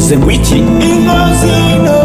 bivuze ngo iki? Iz'ino.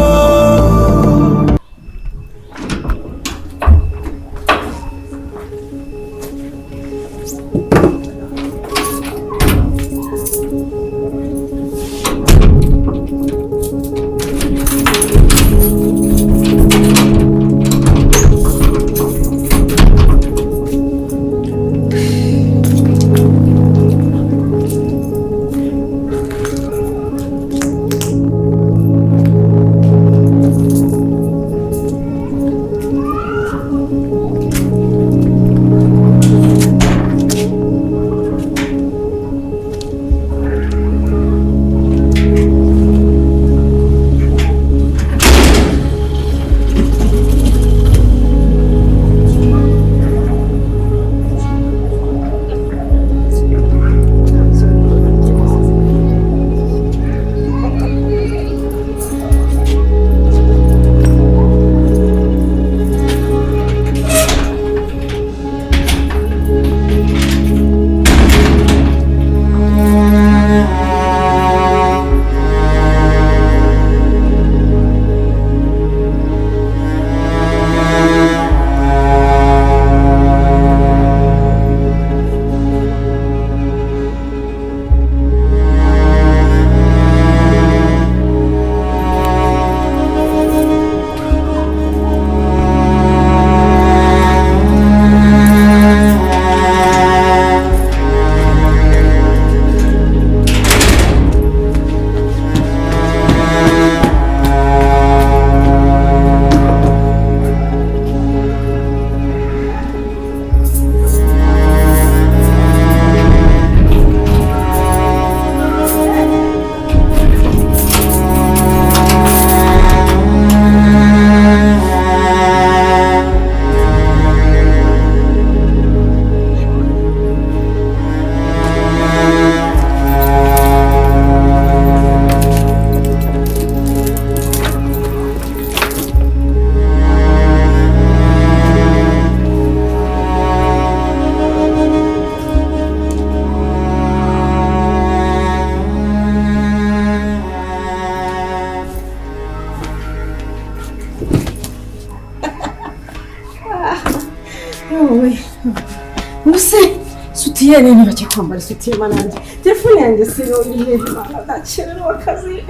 Sutiye nini bake kwambara sutiye mananje. Telefone yanjye siro ihe mana dacero akazi.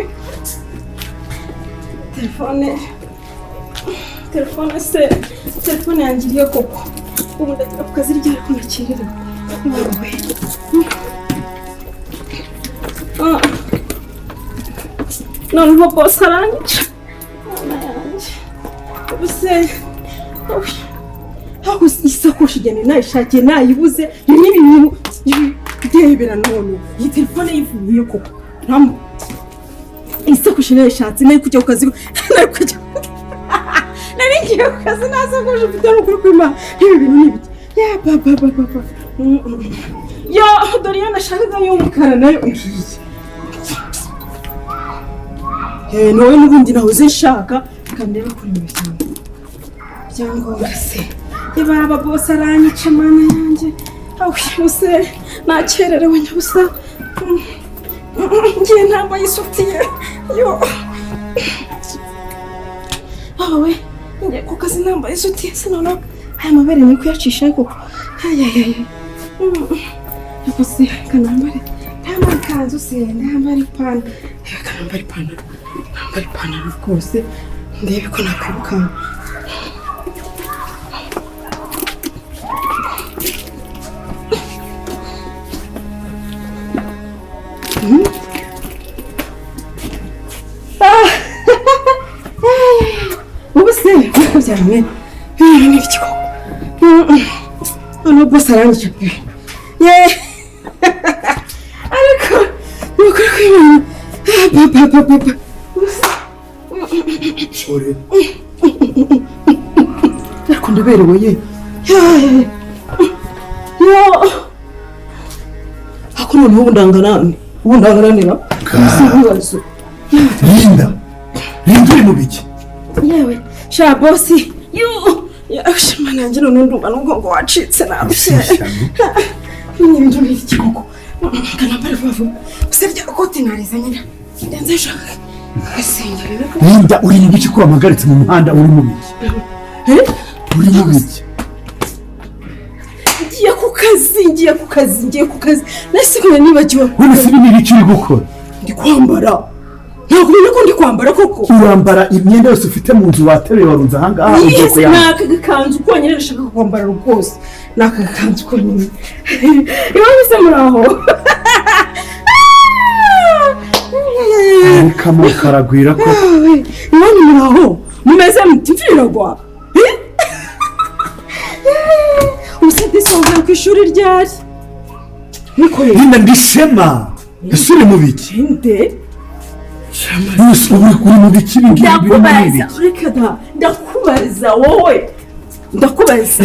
Telefone yanjye iriyo koko. Ubu ndagira ku kazi ryari ko nakirira. Noneho boss aranyica. Ubuse aho isakoshi igene nayishakiye nayibuze nibi bintu ndebera none iyi telefone yivuye koko ntambo isakoshi nayishatse nayo kujya ku kazi nayo kujya nari ngiye ku kazi nasakoshi mfite n'ukuri kwima ibi bintu nibiki ya baba yo doriya nashakaga y'umukara nayo ngiye nowe n'ubundi nahoze nshaka kandeba kuri mwishyamba byangombwa se Ibara boss aranyica mana yanjye. Yose nakererewe nyabusa. Ngiye ntabwo yisutiye. Yo. Awe, ngiye ku kazi namba yisutiye sinono. Aya mabere ni kuyacisha koko. Ayayaya. Yose kanambare. Nambare kanzu se, nambare ipantaro. Kanambare ipantaro. Nambare ipantaro rwose. Ndebe ko nakwiruka. Ubuse byamwe ni ikiko ono boss arangije pe ariko nuko kwimana sorry ariko ndaberewe ye yo ako noneho ubundanganira ibibazo Linda uri mu biki yewe sha bosi yo shimana njye none ndumva n'ubwongo wacitse narushe ni ibintu biri kikoko kanambare vuba usebye kote narizanye ndashaka gusengerera. Linda uri mu biki ko wamagaritse mu muhanda uri mu biki? Uri mu biki? Ngiye ku kazi. Nasigaye nibagiwe. None se ibi biki uri gukora? Ndi kwambara. Ntabwo ubona ko ndi kwambara koko. Urambara imyenda yose ufite mu nzu wateruye warunze aha ngaha ugiye kuyambara. Naka gakanzu konyine nashaka kwambara rwose. Naka gakanzu konyine. Ibara muraho. Kamo karagwira ko. Ibara muraho. Mumeze mutimviragwa. Usate songa ku ishuri ryari. Niko Linda ndishema. Esure mu biki? Nde? Uri mu biki bingi Ndakubaza. Ndakubaza wowe. Ndakubaza.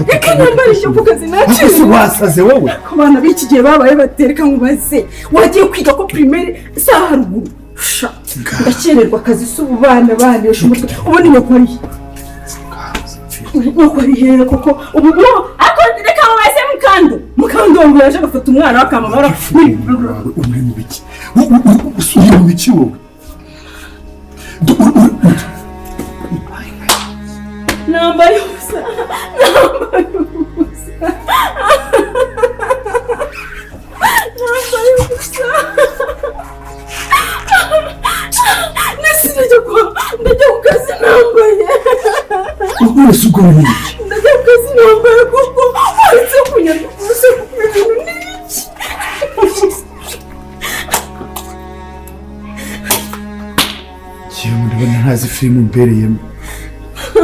Reka nambara icyo ku kazi naciye. Ese wasaze wowe? Ku bana b'iki gihe babaye batereka nkubaze. Wagiye kwiga ko primaire saha haruguru. Ndakererwa akazi s'ubu bana banesha umutwe. Ubona inyoko ari. Nuko ari here koko. Ubu ako reka mubaze mukando ngo yaje gufata umwana wakamamara. Uri mu biki? Uri mu biki wowe? Nambaye ubusa. Ndajya ku kazi nambaye. Wese ubwo ni iki? Ndajya ku kazi nambaye kuko waretse kunyandika ubusa kuko ibintu ni iki? Ndabona ntazi filime mbereyemo.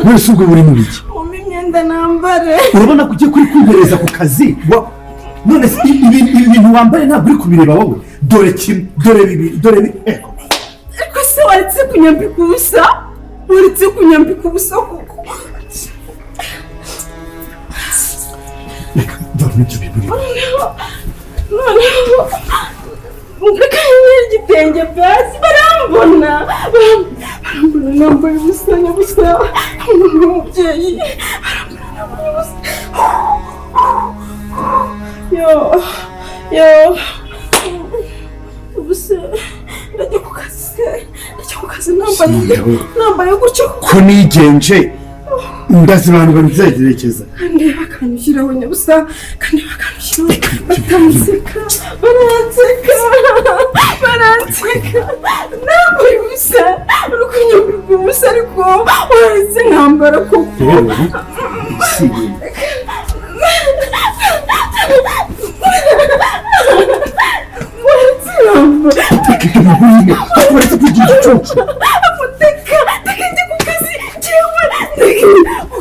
Wese ubwo buri mu biki? Umpa imyenda nambare. Urabona ko ugiye kuri kwimpereza ku kazi? None ibintu wambaye ntabwo uri kubireba wowe? Dore kimwe, dore bibiri, dore ariko se waretse kunyambika ubusa? Waretse kunyambika ubusa kuko reka dore n'ibyo bintu urimo. Noneho igitenge byasi barambona nambaye ubusa nyabusa umubyeyi barambona nambaye ubusa. Ubusa ndajya ku kazi nambaye gutyo ko nigenje ndazibanurwa ntizagerekeza kandi bakanyushyiraho nyabusa kandi bakanyushyiraho baranseka nambaye ubusa uri kunyambika ubusa ariko waretse nkambara koko. Waretse kugira igicucu. Teka njye ku kazi njyewe ku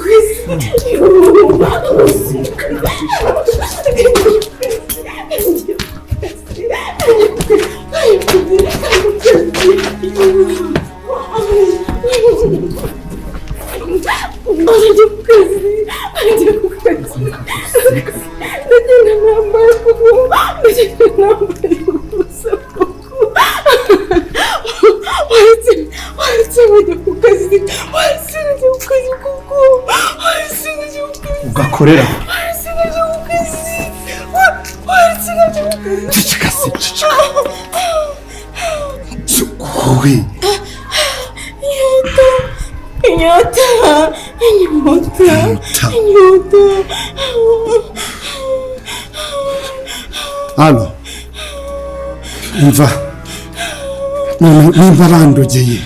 ugakorera ceceka wowe inyota hano umva nimba bandogeye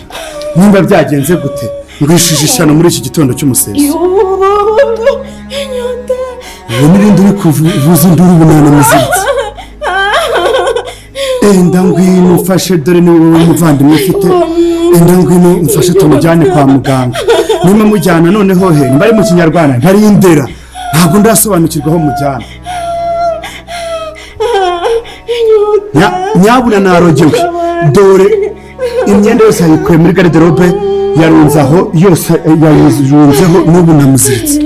nimba byagenze gute ngwishije ishyano muri iki gitondo cy'umusenzi ubu n'ibindi uri kuvuza induru ubunana muziritse enda ngwino mfashe dore ni wowe muvandimwe ufite enda ngwino mfashe tumujyane kwa muganga niba mujyana noneho he mbari mu kinyarwanda ntari indera ntabwo ndasobanukirwa aho mujyana nyabuna narogewe dore imyenda yose yayikuye muri garderobe yarunze aho yose yayirunzeho n'ubu namuziritse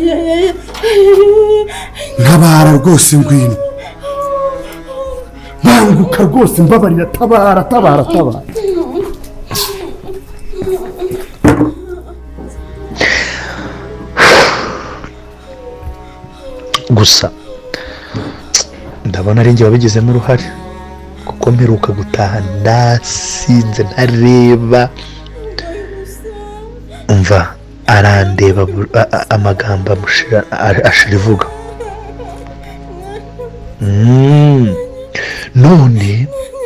ntabara rwose ngwino banguka rwose mbabarira tabara gusa ndabona ari njye wabigizemo uruhare kuko mperuka gutaha ndasinze ntareba, umva arandeba amagambo ashira ivuga. None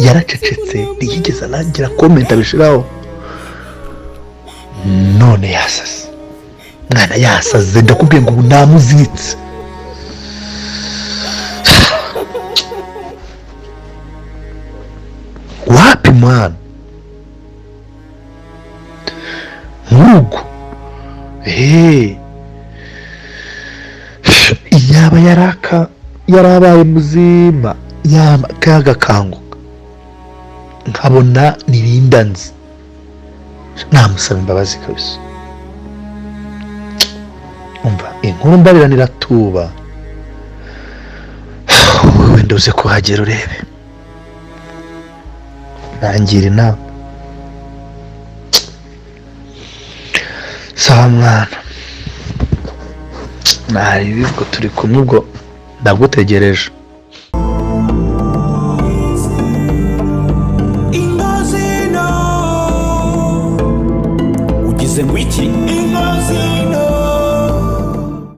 yaracecetse ntiyigeze anagira comment abishiraho. None yasaze, mwana yasaze, ndakubwiye ngo namuziritse. Wapi mwana murugo? Yaba yarabaye muzima kagakanguka nkabona nirinda nzi, namusaba imbabazi kabisa. Umva inkuru mbariranira tuba, wenda uze kuhagera urebe, nangira inama. Sawa mwana, nari ubwo turi kumwe, ubwo ndagutegereje. Ugize ngo iki?